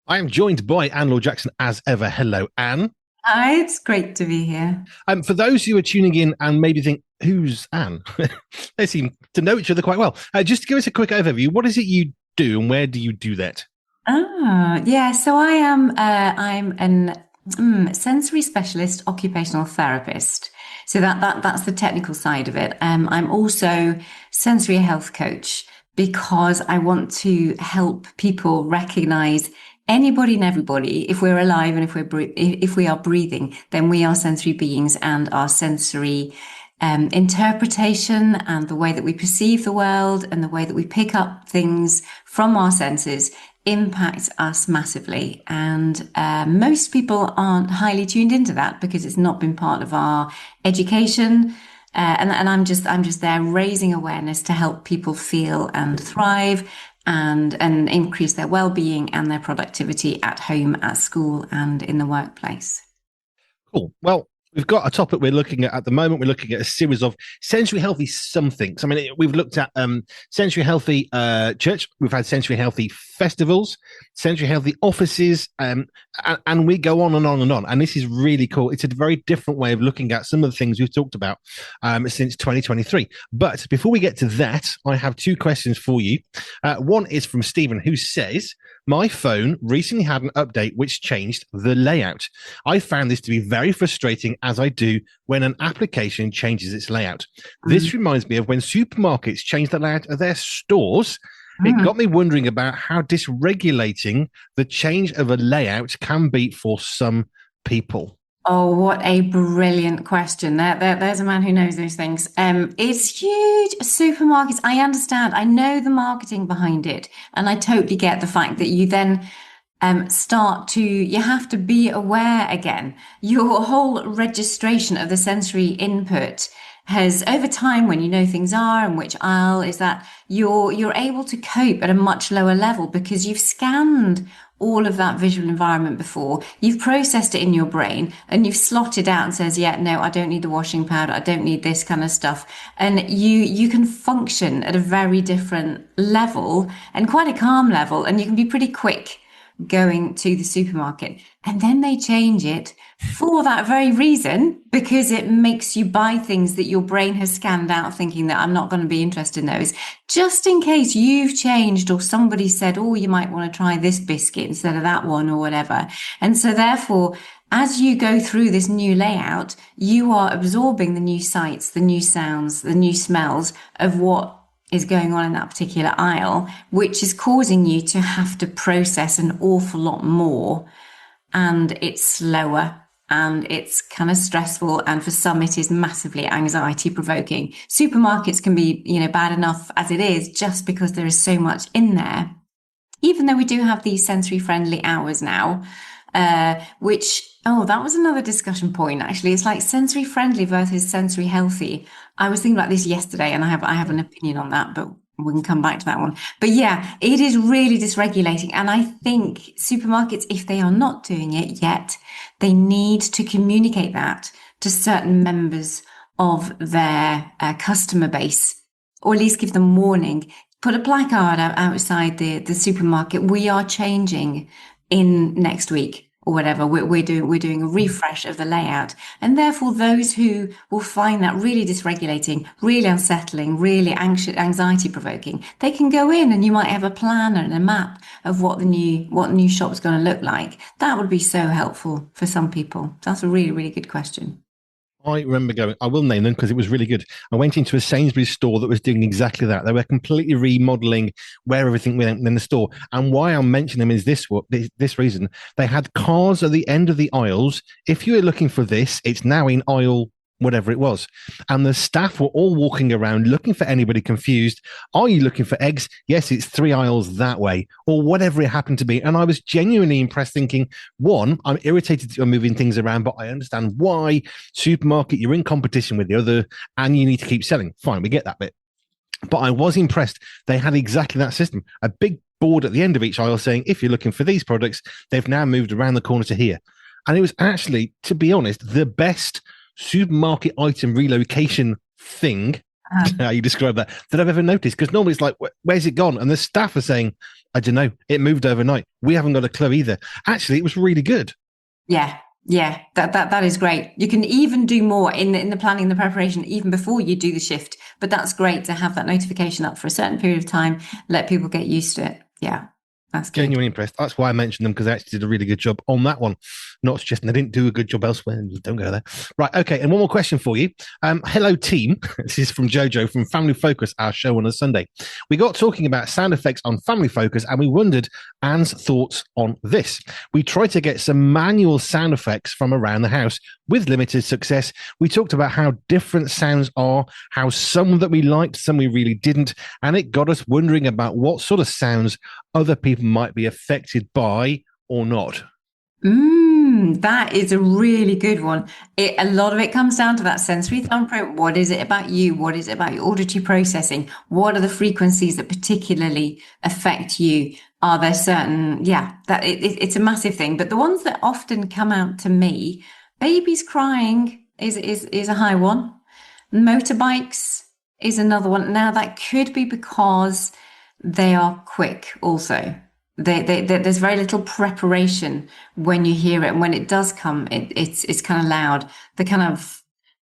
I am joined by Laure Jackson as ever. Hello, Anne. Hi, it's great to be here. For those who are tuning in and maybe think, who's Anne? They seem to know each other quite well. Just to give us a quick overview, what is it you do and where do you do that? Yeah, so I'm an sensory specialist occupational therapist. So that's the technical side of it. I'm also sensory health coach because I want to help people recognize anybody and everybody. If we're alive and if we are breathing, then we are sensory beings, and our sensory interpretation and the way that we perceive the world and the way that we pick up things from our senses impacts us massively. And most people aren't highly tuned into that because it's not been part of our education. And I'm just there raising awareness to help people feel and thrive and increase their well-being and their productivity at home, at school, and in the workplace. Cool. Well, we've got a topic we're looking at the moment. We're looking at a series of sensory healthy somethings. I mean, we've looked at sensory healthy church. We've had sensory healthy festivals, sensory healthy offices, and we go on and on and on. And this is really cool. It's a very different way of looking at some of the things we've talked about since 2023. But before we get to that, I have two questions for you. One is from Stephen, who says, my phone recently had an update which changed the layout. I found this to be very frustrating, as I do when an application changes its layout. This reminds me of when supermarkets change the layout of their stores. It got me wondering about how dysregulating the change of a layout can be for some people. Oh, what a brilliant question. There's a man who knows those things. It's huge. Supermarkets, I understand. I know the marketing behind it. And I totally get the fact that you then you have to be aware again. Your whole registration of the sensory input has over time, when you know things are and which aisle is that, you're able to cope at a much lower level because you've scanned all of that visual environment before. You've processed it in your brain and you've slotted out and says, yeah, no, I don't need the washing powder. I don't need this kind of stuff. And you can function at a very different level and quite a calm level. And you can be pretty quick going to the supermarket. And then they change it for that very reason, because it makes you buy things that your brain has scanned out thinking that I'm not going to be interested in those, just in case you've changed or somebody said, oh, you might want to try this biscuit instead of that one or whatever. And so therefore, as you go through this new layout, you are absorbing the new sights, the new sounds, the new smells of what is going on in that particular aisle, which is causing you to have to process an awful lot more. And it's slower and it's kind of stressful. And for some, it is massively anxiety provoking. Supermarkets can be, bad enough as it is just because there is so much in there. Even though we do have these sensory friendly hours now, that was another discussion point, actually. It's like sensory friendly versus sensory healthy. I was thinking about this yesterday and I have an opinion on that, but we can come back to that one. But yeah, it is really dysregulating. And I think supermarkets, if they are not doing it yet, they need to communicate that to certain members of their customer base, or at least give them warning. Put a placard outside the supermarket. We are changing in next week or whatever. We're doing a refresh of the layout, and therefore those who will find that really dysregulating, really unsettling, really anxiety provoking, they can go in and you might have a plan and a map of what the new shop's going to look like. That would be so helpful for some people. That's a really, really good question. I remember going, I will name them because it was really good. I went into a Sainsbury's store that was doing exactly that. They were completely remodeling where everything went in the store. And why I'm mentioning them is this reason. They had cars at the end of the aisles. If you were looking for this, it's now in aisle whatever it was. And the staff were all walking around looking for anybody confused. Are you looking for eggs? Yes, it's 3 aisles that way, or whatever it happened to be. And I was genuinely impressed, thinking, one, I'm irritated that you're moving things around, but I understand why. Supermarket, you're in competition with the other and you need to keep selling. Fine, we get that bit. But I was impressed. They had exactly that system. A big board at the end of each aisle saying, if you're looking for these products, they've now moved around the corner to here. And it was actually, to be honest, the best supermarket item relocation thing, how you describe that I've ever noticed. Because normally it's like, where's it gone? And the staff are saying, I don't know. It moved overnight. We haven't got a clue either. Actually, it was really good. Yeah. Yeah, that is great. You can even do more in the planning, the preparation, even before you do the shift. But that's great to have that notification up for a certain period of time, let people get used to it. Yeah, that's good. Genuinely impressed. That's why I mentioned them, because they actually did a really good job on that one. Not suggesting they didn't do a good job elsewhere. Don't go there. Right. Okay. And one more question for you. Hello, team. This is from Jojo from Family Focus, our show on a Sunday. We got talking about sound effects on Family Focus, and we wondered Anne's thoughts on this. We tried to get some manual sound effects from around the house with limited success. We talked about how different sounds are, how some that we liked, some we really didn't, and it got us wondering about what sort of sounds other people might be affected by or not. That is a really good one. A lot of it comes down to that sensory thumbprint. What is it about you? What is it about your auditory processing? What are the frequencies that particularly affect you? Are there certain, it's a massive thing. But the ones that often come out to me, babies crying is a high one. Motorbikes is another one. Now that could be because they are quick also. There's very little preparation when you hear it, and when it does come, it's kind of loud. The kind of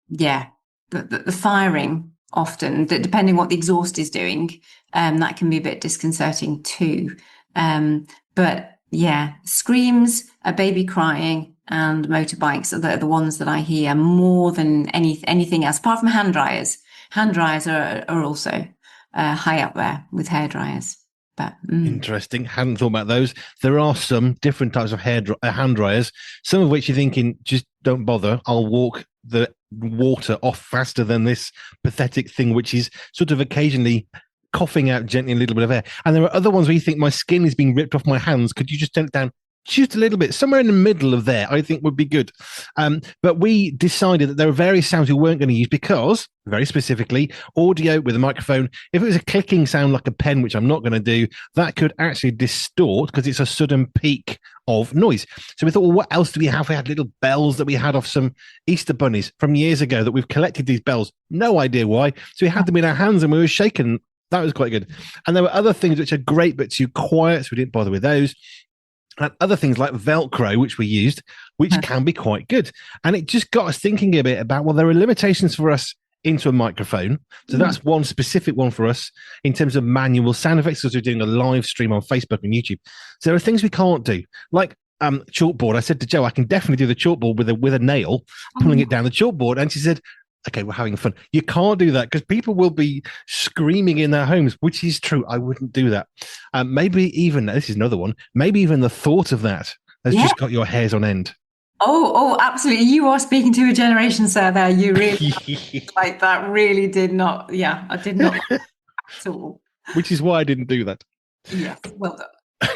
the firing often, depending what the exhaust is doing, that can be a bit disconcerting too. But yeah, screams, a baby crying, and motorbikes are the ones that I hear more than anything else, apart from hand dryers. Hand dryers are also high up there with hair dryers. But, Interesting. Hadn't thought about those. There are some different types of hand dryers, some of which you're thinking, just don't bother. I'll walk the water off faster than this pathetic thing, which is sort of occasionally coughing out gently a little bit of air. And there are other ones where you think my skin is being ripped off my hands. Could you just turn it down just a little bit? Somewhere in the middle of there, I think would be good. But we decided that there are various sounds we weren't going to use because, very specifically, audio with a microphone, if it was a clicking sound like a pen, which I'm not going to do, that could actually distort because it's a sudden peak of noise. So we thought, well, what else do we have? We had little bells that we had off some Easter bunnies from years ago that we've collected these bells. No idea why. So we had them in our hands and we were shaking. That was quite good. And there were other things which are great but too quiet, so we didn't bother with those. And other things like Velcro, which we used, which can be quite good. And it just got us thinking a bit about, well, there are limitations for us into a microphone. So that's one specific one for us in terms of manual sound effects, because we're doing a live stream on Facebook and YouTube. So there are things we can't do, like chalkboard. I said to Jo, I can definitely do the chalkboard with a nail, pulling it down the chalkboard. And she said, okay, we're having fun. You can't do that because people will be screaming in their homes, which is true. I wouldn't do that. Maybe even, this is another one, maybe even the thought of that has just got your hairs on end. Oh, absolutely. You are speaking to a generation, sir, there. You really, like, that really did not, I did not at all. Which is why I didn't do that. Yes, well done.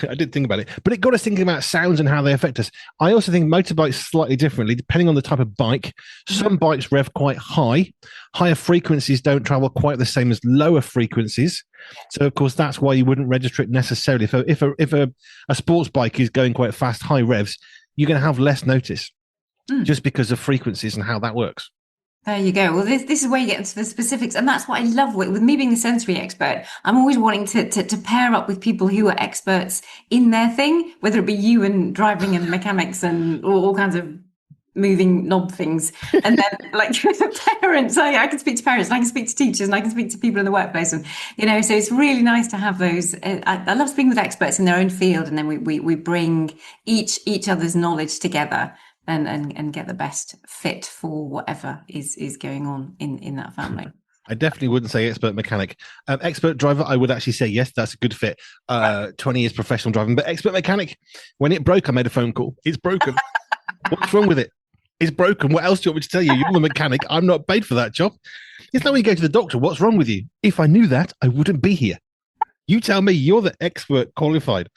I did think about it, but it got us thinking about sounds and how they affect us. I also think motorbikes slightly differently, depending on the type of bike. Some bikes rev quite high. Higher frequencies don't travel quite the same as lower frequencies. So, of course, that's why you wouldn't register it necessarily. If a sports bike is going quite fast, high revs, you're going to have less notice just because of frequencies and how that works. There you go. Well, this is where you get into the specifics. And that's what I love with me being the sensory expert. I'm always wanting to pair up with people who are experts in their thing, whether it be you and driving and mechanics and all kinds of moving knob things. And then like parents, I can speak to parents and I can speak to teachers and I can speak to people in the workplace. And, so it's really nice to have those. I love speaking with experts in their own field. And then we bring each other's knowledge together and get the best fit for whatever is going on in that family. I definitely wouldn't say expert mechanic. Expert driver, I would actually say, yes, that's a good fit. 20 years professional driving. But expert mechanic, when it broke, I made a phone call. It's broken. What's wrong with it? It's broken. What else do you want me to tell you? You're the mechanic. I'm not paid for that job. It's like when you go to the doctor, what's wrong with you? If I knew that, I wouldn't be here. You tell me. You're the expert qualified.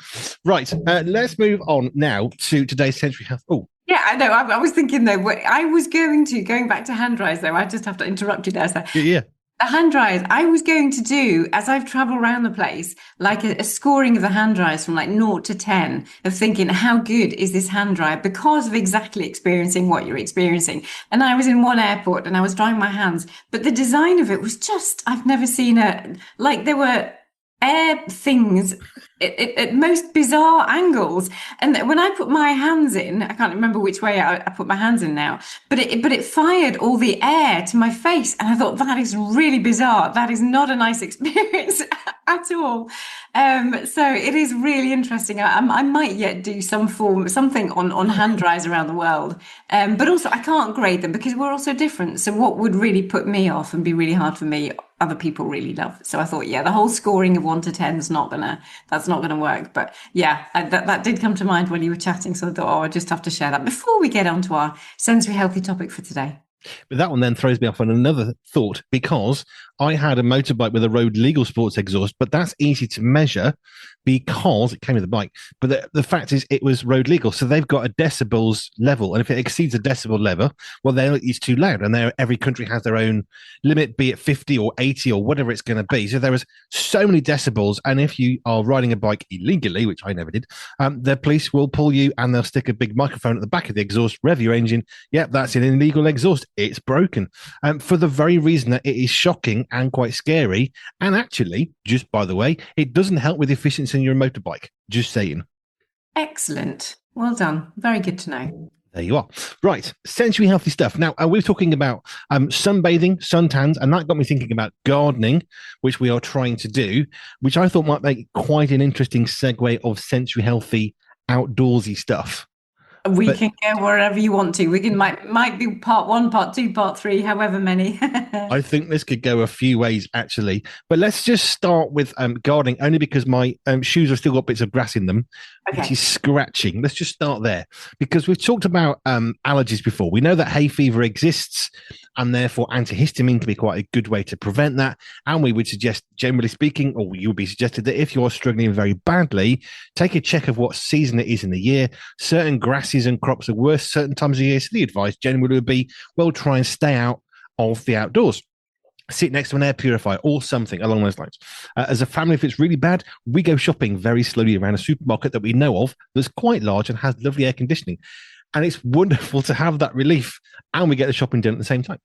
Right. Let's move on now to today's Sensory Health. Oh, yeah, I know. I was thinking, though, I was going back to hand dryers, though. I just have to interrupt you there. So. Yeah. The hand dryers, I was going to do, as I've traveled around the place, like a scoring of the hand dryers from like 0 to 10, of thinking, how good is this hand dryer? Because of exactly experiencing what you're experiencing. And I was in one airport and I was drying my hands, but the design of it was just, I've never seen like there were air things at most bizarre angles. And when I put my hands in, I can't remember which way I put my hands in now, but it fired all the air to my face. And I thought, that is really bizarre. That is not a nice experience at all. So it is really interesting. I might yet do something on hand dryers around the world. But also I can't grade them because we're all so different. So what would really put me off and be really hard for me, other people really love. So I thought, yeah, the whole scoring of 1 to 10 is that's not gonna work. But yeah, that did come to mind when you were chatting. So I thought, I just have to share that before we get on to our sensory healthy topic for today. But that one then throws me off on another thought because I had a motorbike with a road legal sports exhaust, but that's easy to measure because it came with the bike. But the fact is, it was road legal. So they've got a decibels level. And if it exceeds a decibel level, well, then it's too loud. And every country has their own limit, be it 50 or 80 or whatever it's going to be. So there was so many decibels. And if you are riding a bike illegally, which I never did, the police will pull you and they'll stick a big microphone at the back of the exhaust, rev your engine. Yep, that's an illegal exhaust. It's broken. For the very reason that it is shocking and quite scary. And actually, just by the way, it doesn't help with efficiency in your motorbike. Just saying. Excellent. Well done. Very good to know. There you are. Right. Sensory healthy stuff. Now, we're talking about sunbathing, suntans, and that got me thinking about gardening, which we are trying to do, which I thought might make quite an interesting segue of sensory healthy outdoorsy stuff. We can go wherever you want to. We can might be part 1, part 2, part 3, however many. I think this could go a few ways, actually. But let's just start with gardening, only because my shoes have still got bits of grass in them, which is scratching. Let's just start there, because we've talked about allergies before. We know that hay fever exists, and therefore antihistamine can be quite a good way to prevent that. And we would suggest, generally speaking, or you would be suggested that if you're struggling very badly, take a check of what season it is in the year. Certain grasses and crops are worse certain times of year. So the advice generally would be, well, try and stay out of the outdoors. Sit next to an air purifier or something along those lines. As a family, if it's really bad, we go shopping very slowly around a supermarket that we know of that's quite large and has lovely air conditioning. And it's wonderful to have that relief, and we get the shopping done at the same time.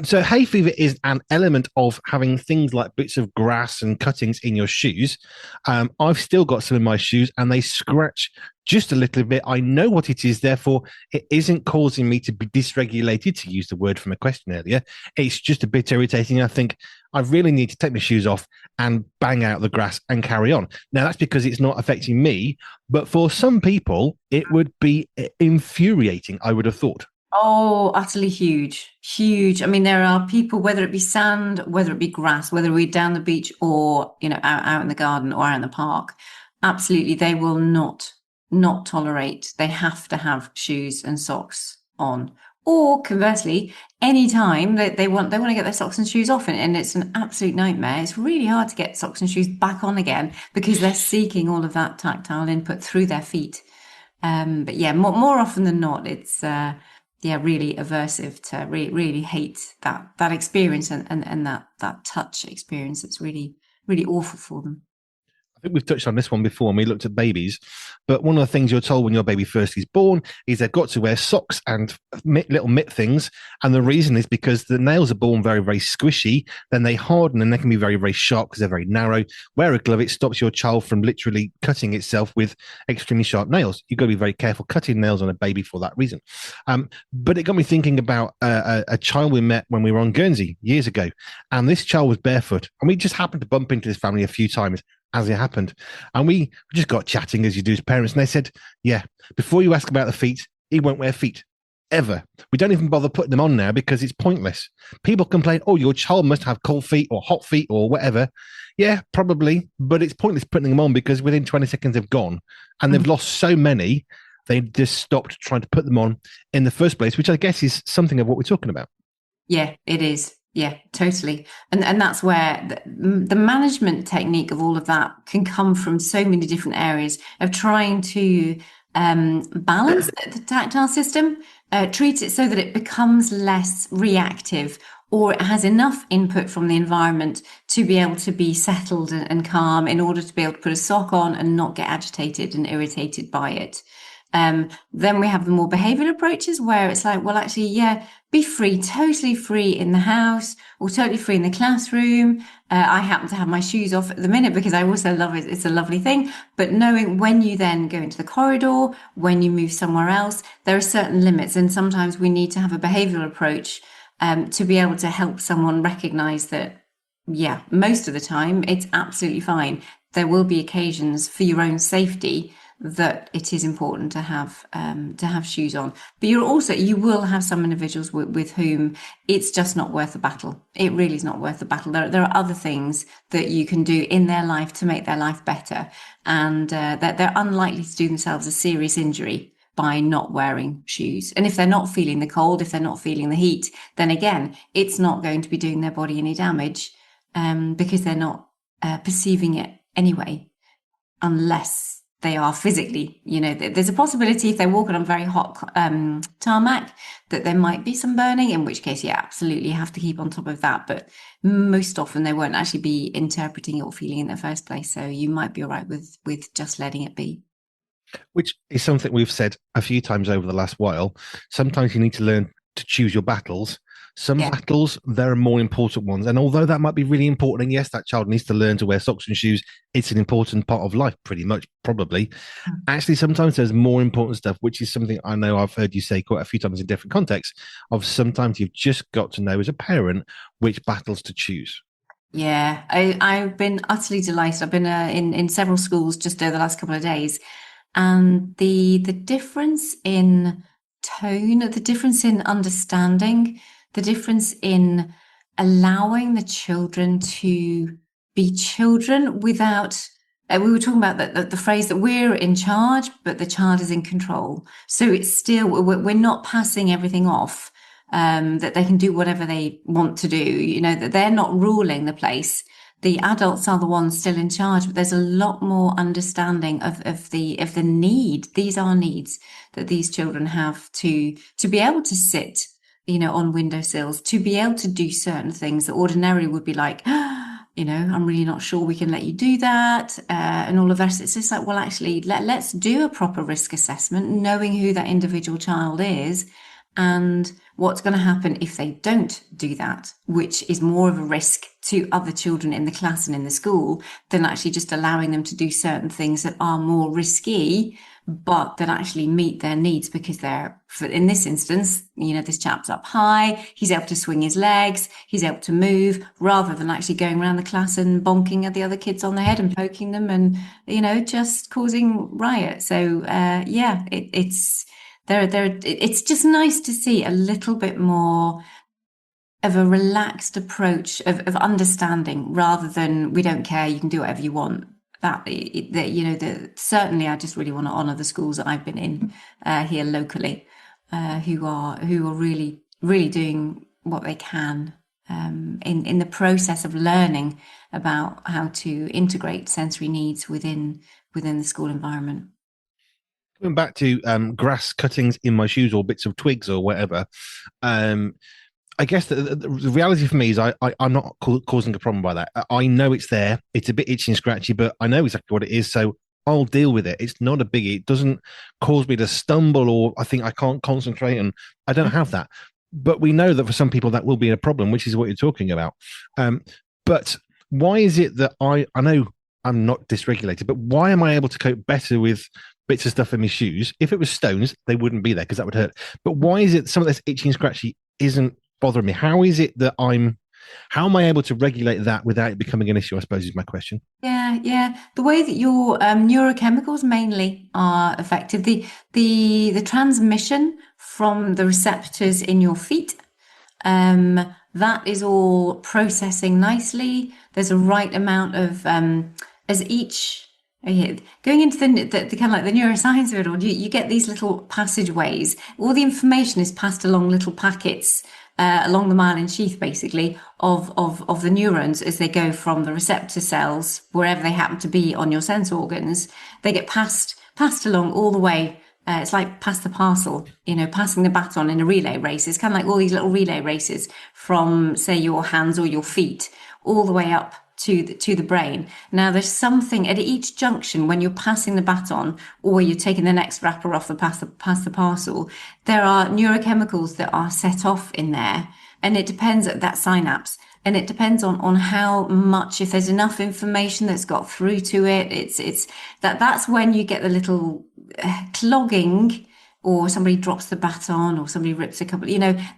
So hay fever is an element of having things like bits of grass and cuttings in your shoes. I've still got some in my shoes, and they scratch just a little bit. I know what it is, therefore it isn't causing me to be dysregulated, to use the word from a question earlier. It's just a bit irritating. I think I really need to take my shoes off and bang out the grass and carry on. Now, that's because it's not affecting me, but for some people, it would be infuriating, I would have thought. Oh, utterly huge. Huge. I mean, there are people, whether it be sand, whether it be grass, whether we're down the beach or, out in the garden or out in the park, absolutely, they will not tolerate. They have to have shoes and socks on. Or conversely, anytime that they want to get their socks and shoes off, and it's an absolute nightmare. It's really hard to get socks and shoes back on again because they're seeking all of that tactile input through their feet. But yeah, more often than not, it's really aversive to really hate that experience and that touch experience. It's really, really awful for them. I think we've touched on this one before when we looked at babies, but one of the things you're told when your baby first is born is they've got to wear socks and little mitt things. And the reason is because the nails are born very, very squishy, then they harden and they can be very, very sharp because they're very narrow. Wear a glove, it stops your child from literally cutting itself with extremely sharp nails. You've got to be very careful cutting nails on a baby for that reason. But it got me thinking about a child we met when we were on Guernsey years ago. And this child was barefoot. And we just happened to bump into this family a few times as it happened. And we just got chatting as you do as parents. And they said, yeah, before you ask about the feet, he won't wear feet ever. We don't even bother putting them on now because it's pointless. People complain, oh, your child must have cold feet or hot feet or whatever. Yeah, probably. But it's pointless putting them on because within 20 seconds they've gone and they've lost so many. They just stopped trying to put them on in the first place, which I guess is something of what we're talking about. Yeah, it is. Yeah, totally. And that's where the management technique of all of that can come from so many different areas of trying to balance the tactile system, treat it so that it becomes less reactive or it has enough input from the environment to be able to be settled and calm in order to be able to put a sock on and not get agitated and irritated by it. Then we have the more behavioral approaches where it's like, well, actually, yeah, be free, totally free in the house or totally free in the classroom. I happen to have my shoes off at the minute because I also love it. It's a lovely thing. But knowing when you then go into the corridor, when you move somewhere else, there are certain limits. And sometimes we need to have a behavioral approach to be able to help someone recognize that, yeah, most of the time it's absolutely fine. There will be occasions for your own safety that it is important to have shoes on. But you will have some individuals with whom it's just not worth the battle. It really is not worth the battle. There are other things that you can do in their life to make their life better, and that they're unlikely to do themselves a serious injury by not wearing shoes. And if they're not feeling the cold, if they're not feeling the heat, then again, it's not going to be doing their body any damage, because they're not perceiving it anyway, unless they are physically, there's a possibility if they're walking on very hot tarmac that there might be some burning, in which case, yeah, absolutely have to keep on top of that. But most often they won't actually be interpreting it or feeling in the first place. So you might be all right with just letting it be. Which is something we've said a few times over the last while. Sometimes you need to learn to choose your battles. Some Yeah. battles, there are more important ones. And although that might be really important, and yes, that child needs to learn to wear socks and shoes, it's an important part of life, pretty much, probably. Actually, sometimes there's more important stuff, which is something I know I've heard you say quite a few times in different contexts, of sometimes you've just got to know as a parent which battles to choose. Yeah, I've been utterly delighted. I've been in several schools just over the last couple of days, and the difference in tone, the difference in understanding, the difference in allowing the children to be children without. We were talking about the phrase that we're in charge, but the child is in control. So it's still we're not passing everything off. That they can do whatever they want to do, that they're not ruling the place. The adults are the ones still in charge, but there's a lot more understanding of the need. These are needs that these children have to be able to sit, on windowsills, to be able to do certain things that ordinarily would be like, I'm really not sure we can let you do that, and all of that. It's just like, well, actually, let's do a proper risk assessment, knowing who that individual child is and what's going to happen if they don't do that, which is more of a risk to other children in the class and in the school than actually just allowing them to do certain things that are more risky, but that actually meet their needs because in this instance, this chap's up high, he's able to swing his legs, he's able to move, rather than actually going around the class and bonking at the other kids on the head and poking them and, just causing riot. So, it's just nice to see a little bit more of a relaxed approach of understanding, rather than we don't care, you can do whatever you want. Certainly I just really want to honour the schools that I've been in here locally, who are really really doing what they can in the process of learning about how to integrate sensory needs within the school environment. Going back to grass cuttings in my shoes or bits of twigs or whatever, I guess the reality for me is I'm not causing a problem by that. I know it's there. It's a bit itchy and scratchy, but I know exactly what it is. So I'll deal with it. It's not a biggie. It doesn't cause me to stumble or I think I can't concentrate, and I don't have that. But we know that for some people that will be a problem, which is what you're talking about. But why is it that I know I'm not dysregulated, but why am I able to cope better with bits of stuff in my shoes? If it was stones, they wouldn't be there because that would hurt. But why is it some of this itchy and scratchy isn't bothering me? How is it that how am I able to regulate that without it becoming an issue, I suppose, is my question. Yeah. The way that your neurochemicals mainly are affected, the transmission from the receptors in your feet, that is all processing nicely. There's a right amount of as each going into the kind of like the neuroscience of it all, you get these little passageways. All the information is passed along little packets along the myelin sheath, basically, of the neurons as they go from the receptor cells, wherever they happen to be on your sense organs. They get passed along all the way. It's like pass the parcel, passing the baton in a relay race. It's kind of like all these little relay races from, say, your hands or your feet all the way up to the brain. Now, there's something at each junction when you're passing the baton or you're taking the next wrapper off the pass the parcel. There are neurochemicals that are set off in there, and it depends at that synapse. And it depends on how much, if there's enough information that's got through to it, that's when you get the little clogging, or somebody drops the baton, or somebody rips a couple,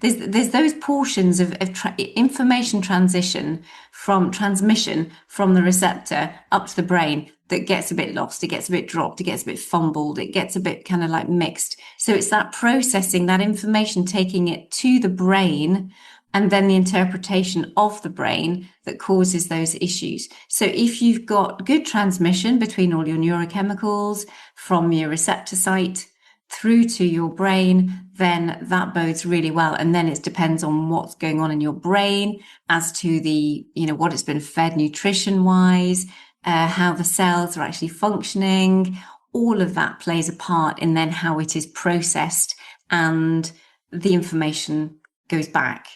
there's those portions of information transmission from the receptor up to the brain that gets a bit lost, it gets a bit dropped, it gets a bit fumbled, it gets a bit kind of like mixed. So it's that processing, that information, taking it to the brain, and then the interpretation of the brain that causes those issues. So if you've got good transmission between all your neurochemicals from your receptor site through to your brain, then that bodes really well. And then it depends on what's going on in your brain as to the, what it's been fed nutrition wise, how the cells are actually functioning. All of that plays a part in then how it is processed and the information goes back.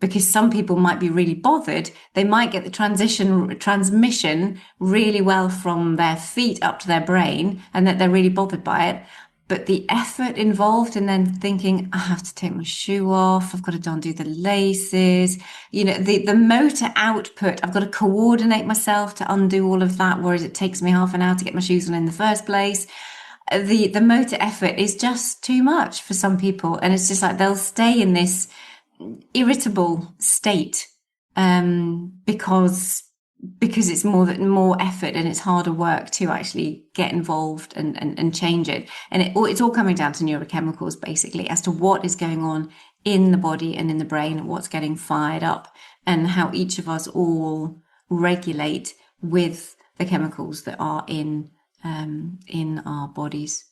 Because some people might be really bothered. They might get the transmission really well from their feet up to their brain, and that they're really bothered by it. But the effort involved in then thinking, I have to take my shoe off, I've got to undo the laces, the motor output, I've got to coordinate myself to undo all of that, whereas it takes me half an hour to get my shoes on in the first place. The motor effort is just too much for some people. And it's just like they'll stay in this irritable state because it's more effort and it's harder work to actually get involved and change it. And it's all coming down to neurochemicals, basically, as to what is going on in the body and in the brain, what's getting fired up, and how each of us all regulate with the chemicals that are in our bodies.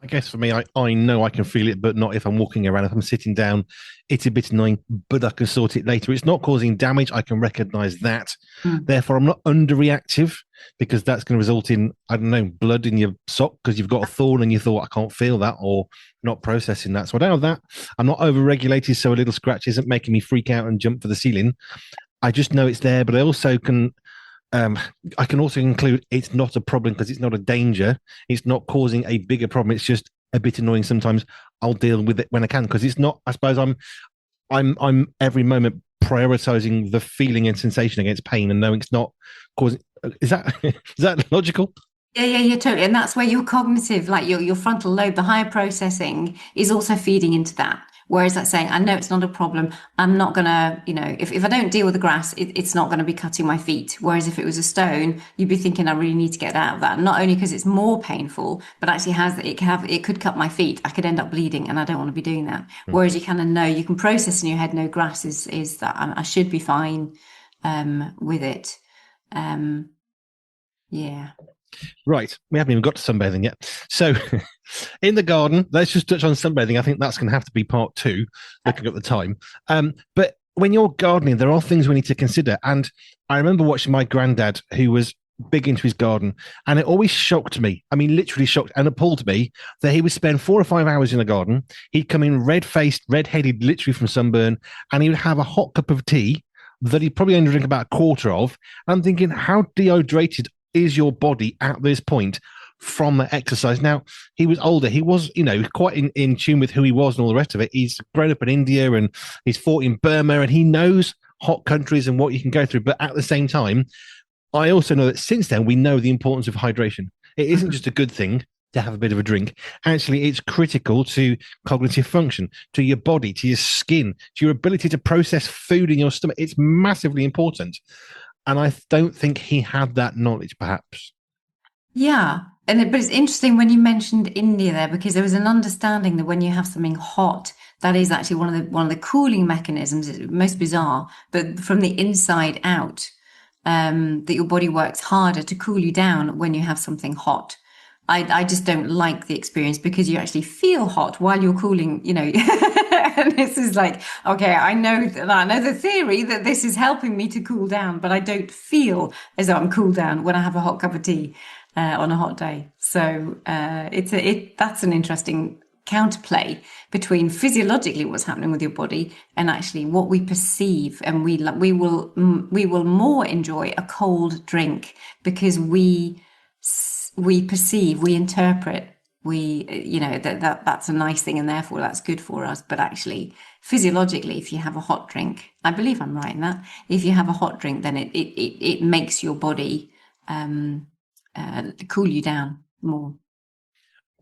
I guess for me, I know I can feel it, but not if I'm walking around. If I'm sitting down, it's a bit annoying, but I can sort it later. It's not causing damage. I can recognize that. Therefore, I'm not underreactive, because that's going to result in, I don't know, blood in your sock because you've got a thorn and you thought, I can't feel that, or not processing that. So I don't have that. I'm not overregulated, so a little scratch isn't making me freak out and jump for the ceiling. I just know it's there, but I also can I can also include it's not a problem because it's not a danger. It's not causing a bigger problem. It's just a bit annoying sometimes. I'll deal with it when I can, because it's not. I suppose I'm every moment prioritizing the feeling and sensation against pain, and knowing it's not causing. Is that logical? Yeah, totally. And that's where your cognitive, like your frontal lobe, the higher processing, is also feeding into that. Whereas that's saying, I know it's not a problem. I'm not going to, if I don't deal with the grass, it's not going to be cutting my feet. Whereas if it was a stone, you'd be thinking, I really need to get out of that. Not only because it's more painful, but actually it could cut my feet. I could end up bleeding, and I don't want to be doing that. Whereas you kind of know, you can process in your head, no, grass is that I should be fine with it. Yeah. Right. We haven't even got to sunbathing yet. So in the garden, let's just touch on sunbathing. I think that's going to have to be part 2, looking at the time. But when you're gardening, there are things we need to consider. And I remember watching my granddad, who was big into his garden, and it always shocked me. I mean, literally shocked and appalled me that he would spend 4 or 5 hours in the garden. He'd come in red-faced, red-headed, literally from sunburn, and he would have a hot cup of tea that he'd probably only drink about a quarter of. And I'm thinking, how dehydrated is your body at this point from the exercise? Now, he was older. He was, quite in tune with who he was and all the rest of it. He's grown up in India and he's fought in Burma, and he knows hot countries and what you can go through. But at the same time, I also know that since then, we know the importance of hydration. It isn't just a good thing to have a bit of a drink. Actually, it's critical to cognitive function, to your body, to your skin, to your ability to process food in your stomach. It's massively important. And I don't think he had that knowledge, perhaps. Yeah. But it's interesting when you mentioned India there, because there was an understanding that when you have something hot, that is actually one of the cooling mechanisms. It's most bizarre, but from the inside out, that your body works harder to cool you down when you have something hot. I just don't like the experience, because you actually feel hot while you're cooling, and this is like, okay, I know the theory that this is helping me to cool down, but I don't feel as though I'm cooled down when I have a hot cup of tea on a hot day. So that's an interesting counterplay between physiologically what's happening with your body and actually what we perceive, and we will more enjoy a cold drink because we perceive, we interpret, that's a nice thing and therefore that's good for us. But actually, physiologically, if you have a hot drink, I believe I'm right in that, if you have a hot drink, then it makes your body cool you down more.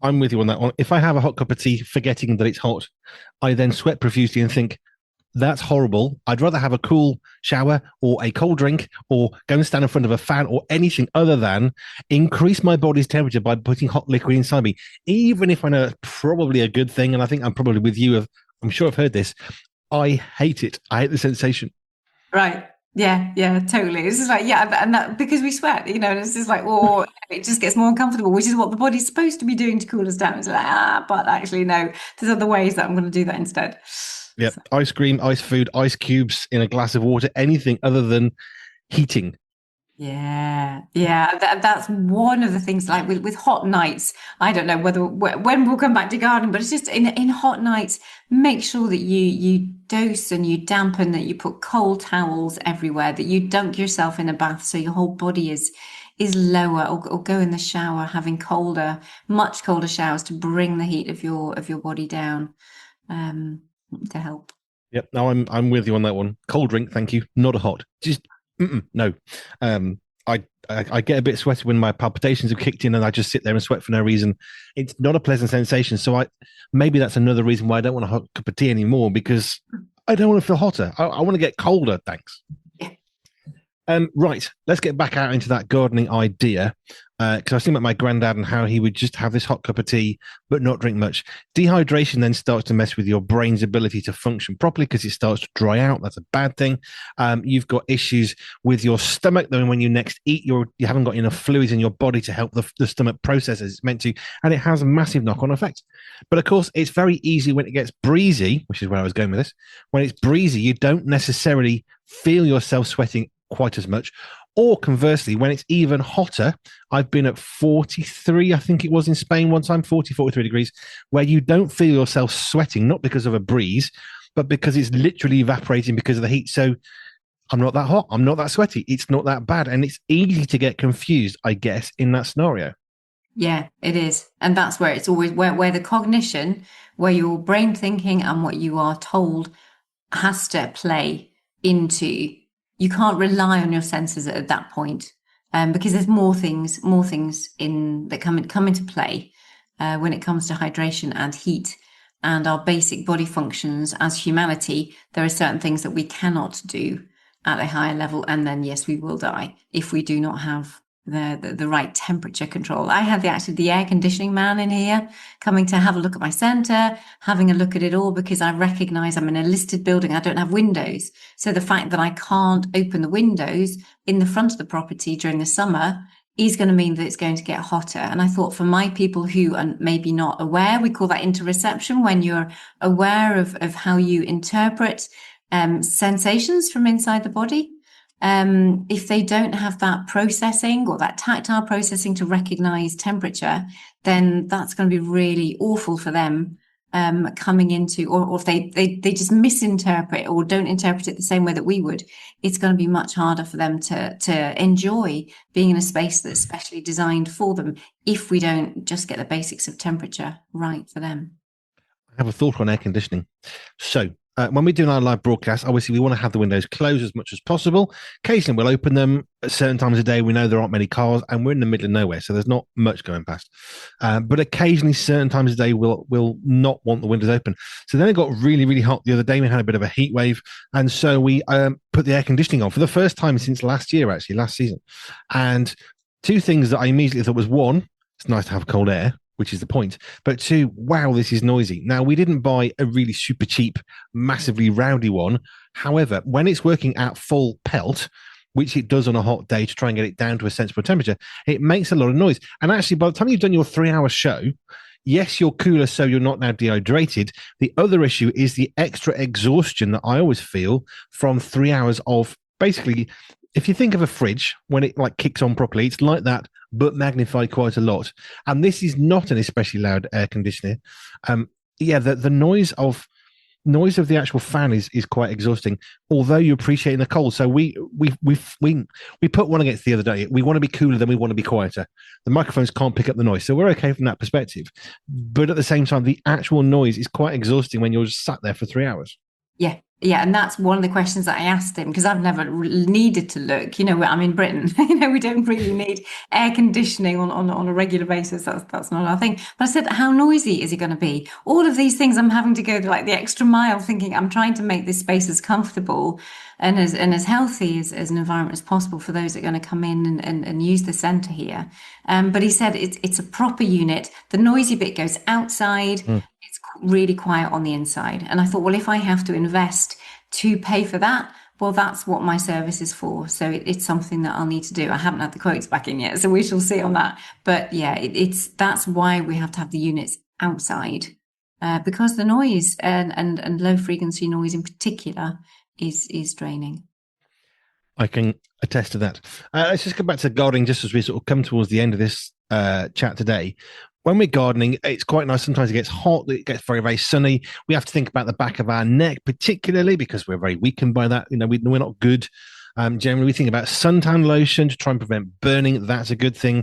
I'm with you on that one. If I have a hot cup of tea, forgetting that it's hot, I then sweat profusely and think, that's horrible. I'd rather have a cool shower or a cold drink or go and stand in front of a fan or anything other than increase my body's temperature by putting hot liquid inside me, even if I know it's probably a good thing. And I think I'm probably with you. I'm sure I've heard this. I hate it. I hate the sensation. Right. Yeah, yeah, totally. It's just like, yeah, and that because we sweat, and it's just like, oh, it just gets more uncomfortable, which is what the body's supposed to be doing to cool us down. It's like, but actually, no, there's other ways that I'm going to do that instead. Yep. So. Ice cream, ice food, ice cubes in a glass of water, anything other than heating. Yeah, yeah, that's one of the things. Like with hot nights, I don't know when we'll come back to gardening, but it's just in hot nights, make sure that you dose and you dampen, that you put cold towels everywhere, that you dunk yourself in a bath so your whole body is lower, or go in the shower having much colder showers to bring the heat of your body down, to help. Yep. No, I'm with you on that one. Cold drink, thank you. Not a hot. Just no. I get a bit sweaty when my palpitations have kicked in, and I just sit there and sweat for no reason. It's not a pleasant sensation. So maybe that's another reason why I don't want a hot cup of tea anymore, because I don't want to feel hotter. I want to get colder. Thanks. Right, let's get back out into that gardening idea, because I was thinking about my granddad and how he would just have this hot cup of tea but not drink much. Dehydration then starts to mess with your brain's ability to function properly because it starts to dry out. That's a bad thing. You've got issues with your stomach. Then when you next eat, you haven't got enough fluids in your body to help the stomach process as it's meant to, and it has a massive knock-on effect. But of course, it's very easy when it gets breezy, which is where I was going with this. When it's breezy, you don't necessarily feel yourself sweating quite as much. Or conversely, when it's even hotter, I've been at 43, I think it was in Spain one time, 43 degrees, where you don't feel yourself sweating, not because of a breeze, but because it's literally evaporating because of the heat. So I'm not that hot. I'm not that sweaty. It's not that bad. And it's easy to get confused, I guess, in that scenario. Yeah, it is. And that's where it's always where the cognition, where your brain thinking and what you are told has to play into. You can't rely on your senses at that point, because there's more things that come into play when it comes to hydration and heat and our basic body functions as humanity. There are certain things that we cannot do at a higher level, and then yes, we will die if we do not have the right temperature control. I had the air conditioning man in here coming to have a look at my centre, having a look at it all, because I recognise I'm in a listed building. I don't have windows. So the fact that I can't open the windows in the front of the property during the summer is going to mean that it's going to get hotter. And I thought, for my people who are maybe not aware, we call that interoception, when you're aware of how you interpret sensations from inside the body. If they don't have that processing or that tactile processing to recognize temperature, then that's going to be really awful for them, coming into, or if they just misinterpret or don't interpret it the same way that we would, it's going to be much harder for them to enjoy being in a space that's specially designed for them if we don't just get the basics of temperature right for them. I have a thought on air conditioning. So when we're doing our live broadcast, obviously we want to have the windows closed as much as possible. Occasionally we'll open them at certain times of day. We know there aren't many cars and we're in the middle of nowhere, so there's not much going past. But occasionally, certain times of day, we'll not want the windows open. So then it got really, really hot the other day. We had a bit of a heat wave. And so we put the air conditioning on for the first time since last season. And two things that I immediately thought was, one, it's nice to have cold air, which is the point. But two, wow, this is noisy. Now, we didn't buy a really super cheap, massively rowdy one. However, when it's working at full pelt, which it does on a hot day to try and get it down to a sensible temperature, it makes a lot of noise. And actually, by the time you've done your 3-hour show, yes, you're cooler, so you're not now dehydrated. The other issue is the extra exhaustion that I always feel from 3 hours of basically, if you think of a fridge, when it like kicks on properly, it's like that, but magnified quite a lot. And this is not an especially loud air conditioner. yeah, the noise of the actual fan is quite exhausting. Although you appreciate the cold, so we put one against the other day. We want to be cooler than we want to be quieter. The microphones can't pick up the noise, so we're okay from that perspective. But at the same time, the actual noise is quite exhausting when you're just sat there for 3 hours. Yeah. Yeah, and that's one of the questions that I asked him because I've never needed to look. I'm in Britain. We don't really need air conditioning on a regular basis. That's not our thing. But I said, how noisy is it going to be? All of these things, I'm having to go like the extra mile, thinking I'm trying to make this space as comfortable and as healthy as an environment as possible for those that are going to come in and use the centre here. But he said it's a proper unit. The noisy bit goes outside. It's really quiet on the inside. And I thought, well, if I have to invest to pay for that, well, that's what my service is for. So it's something that I'll need to do. I haven't had the quotes back in yet, so we shall see on that. But yeah, that's why we have to have the units outside, because the noise and low frequency noise in particular is draining. I can attest to that. Let's just go back to gardening just as we sort of come towards the end of this chat today. When we're gardening, it's quite nice. Sometimes it gets hot. It gets very, very sunny. We have to think about the back of our neck, particularly because we're very weakened by that. We're not good. Generally, we think about suntan lotion to try and prevent burning. That's a good thing.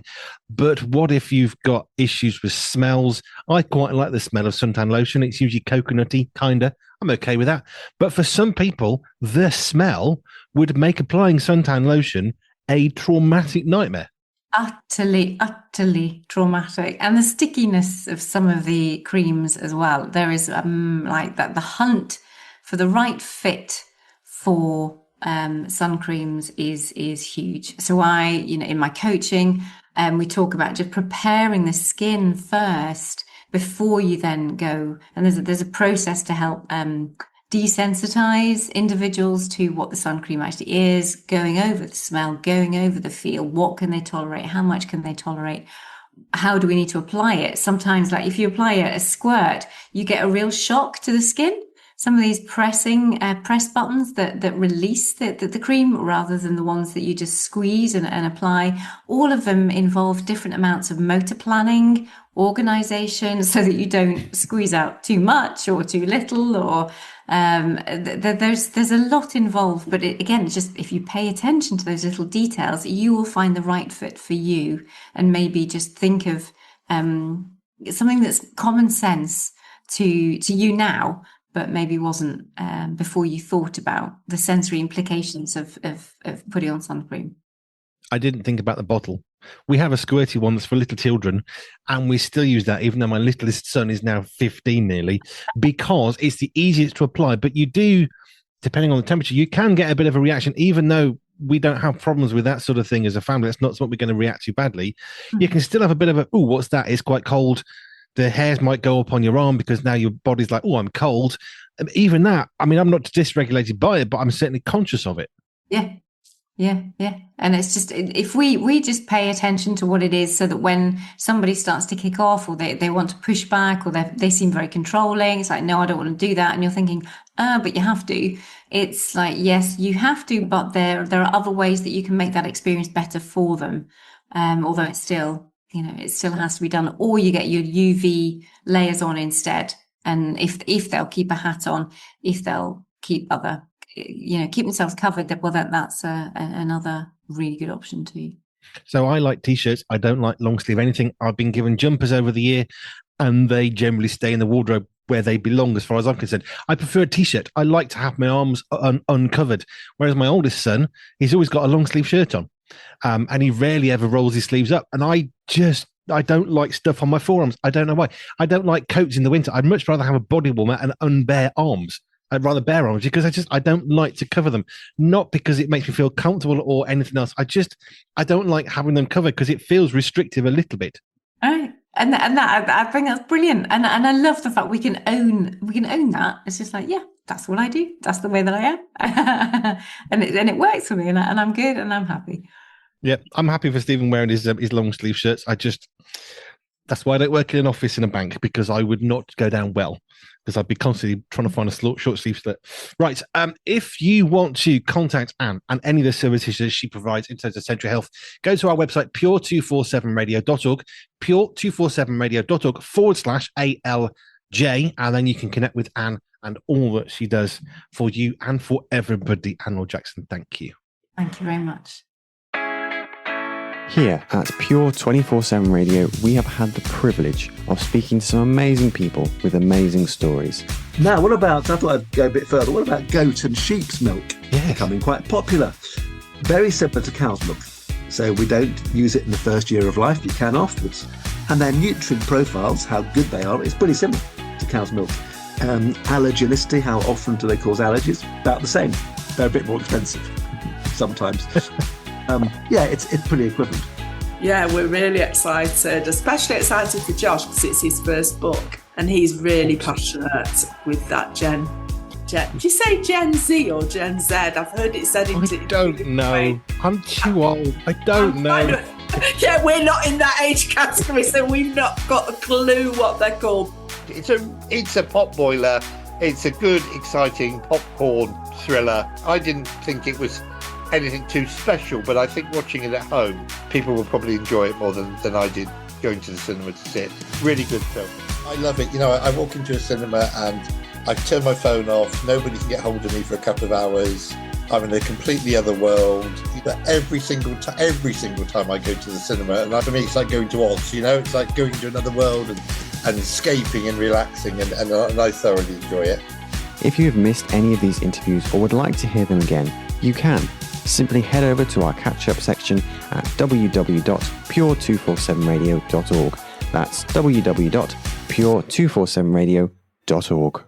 But what if you've got issues with smells? I quite like the smell of suntan lotion. It's usually coconutty, kind of. I'm okay with that. But for some people, the smell would make applying suntan lotion a traumatic nightmare. Utterly traumatic. And the stickiness of some of the creams as well. There is like that, the hunt for the right fit for sun creams is huge. So in my coaching, we talk about just preparing the skin first before you then go. And there's a process to help desensitize individuals to what the sun cream actually is, going over the smell, going over the feel, what can they tolerate, how much can they tolerate, how do we need to apply it. Sometimes, like if you apply a squirt, you get a real shock to the skin. Some of these press buttons that release the cream rather than the ones that you just squeeze and apply, all of them involve different amounts of motor planning, organization, so that you don't squeeze out too much or too little, or there's a lot involved. But again, just if you pay attention to those little details, you will find the right fit for you, and maybe just think of something that's common sense to you now, but maybe wasn't before you thought about the sensory implications of putting on sun cream. I didn't think about the bottle. We have a squirty one that's for little children, and we still use that, even though my littlest son is now 15 nearly, because it's the easiest to apply. But you do, depending on the temperature, you can get a bit of a reaction, even though we don't have problems with that sort of thing as a family. That's not something we're going to react to badly. You can still have a bit of ooh, what's that? It's quite cold. The hairs might go up on your arm because now your body's like, oh, I'm cold. And even that, I mean, I'm not dysregulated by it, but I'm certainly conscious of it. Yeah. And it's just, if we just pay attention to what it is, so that when somebody starts to kick off, or they want to push back, or they seem very controlling, it's like, no, I don't want to do that. And you're thinking, but you have to. It's like, yes, you have to, but there are other ways that you can make that experience better for them. Although it's still, it still has to be done, or you get your UV layers on instead. And if they'll keep a hat on, if they'll keep keep themselves covered, well, that's another really good option too. So I like t-shirts. I don't like long sleeve anything. I've been given jumpers over the year, and they generally stay in the wardrobe where they belong, as far as I'm concerned. I prefer a t-shirt. I like to have my arms uncovered. Whereas my oldest son, he's always got a long sleeve shirt on, and he rarely ever rolls his sleeves up. And I don't like stuff on my forearms. I don't know why. I don't like coats in the winter. I'd much rather have a body warmer and unbare arms. I'd rather bare arms, because I don't like to cover them. Not because it makes me feel comfortable or anything else. I don't like having them covered because it feels restrictive a little bit. Right. And that, I think that's brilliant. And I love the fact we can own that. It's just like, yeah, that's what I do. That's the way that I am. and it works for me, and I'm good and I'm happy. Yeah, I'm happy for Stephen wearing his long sleeve shirts. That's why I don't work in an office in a bank, because I would not go down well, because I'd be constantly trying to find a short sleeve shirt. Right. If you want to contact Anne and any of the services that she provides in terms of Central Health, go to our website, pure247radio.org, pure247radio.org /ALG. J, and then you can connect with Anne and all that she does for you and for everybody. Anne Laure Jackson, thank you. Thank you very much. Here at Pure 24/7 Radio, we have had the privilege of speaking to some amazing people with amazing stories. Now, what about, I thought I'd go a bit further, what about goat and sheep's milk? Yes. Becoming quite popular. Very similar to cow's milk. So we don't use it in the first year of life, you can afterwards. And their nutrient profiles, how good they are, is pretty similar to cow's milk. Allergenicity, how often do they cause allergies? About the same. They're a bit more expensive sometimes. Yeah, it's pretty equivalent. Yeah, we're really excited, especially excited for Josh because it's his first book and he's really passionate with that Gen. Do you say Gen Z or Gen Z? I've heard it said into. I don't know. I'm too old. I don't know. Yeah, we're not in that age category, so we've not got a clue what they're called. It's a pot boiler. It's a good, exciting popcorn thriller. I didn't think it was anything too special, but I think watching it at home, people will probably enjoy it more than I did going to the cinema to see it. Really good film. I love it. You know, I walk into a cinema and I turn my phone off. Nobody can get hold of me for a couple of hours. I'm in a completely other world. Every single time I go to the cinema, and for me, it's like going to Oz. You know, it's like going to another world and escaping and relaxing, and I thoroughly enjoy it. If you have missed any of these interviews or would like to hear them again, you can. Simply head over to our catch-up section at www.pure247radio.org. That's www.pure247radio.org.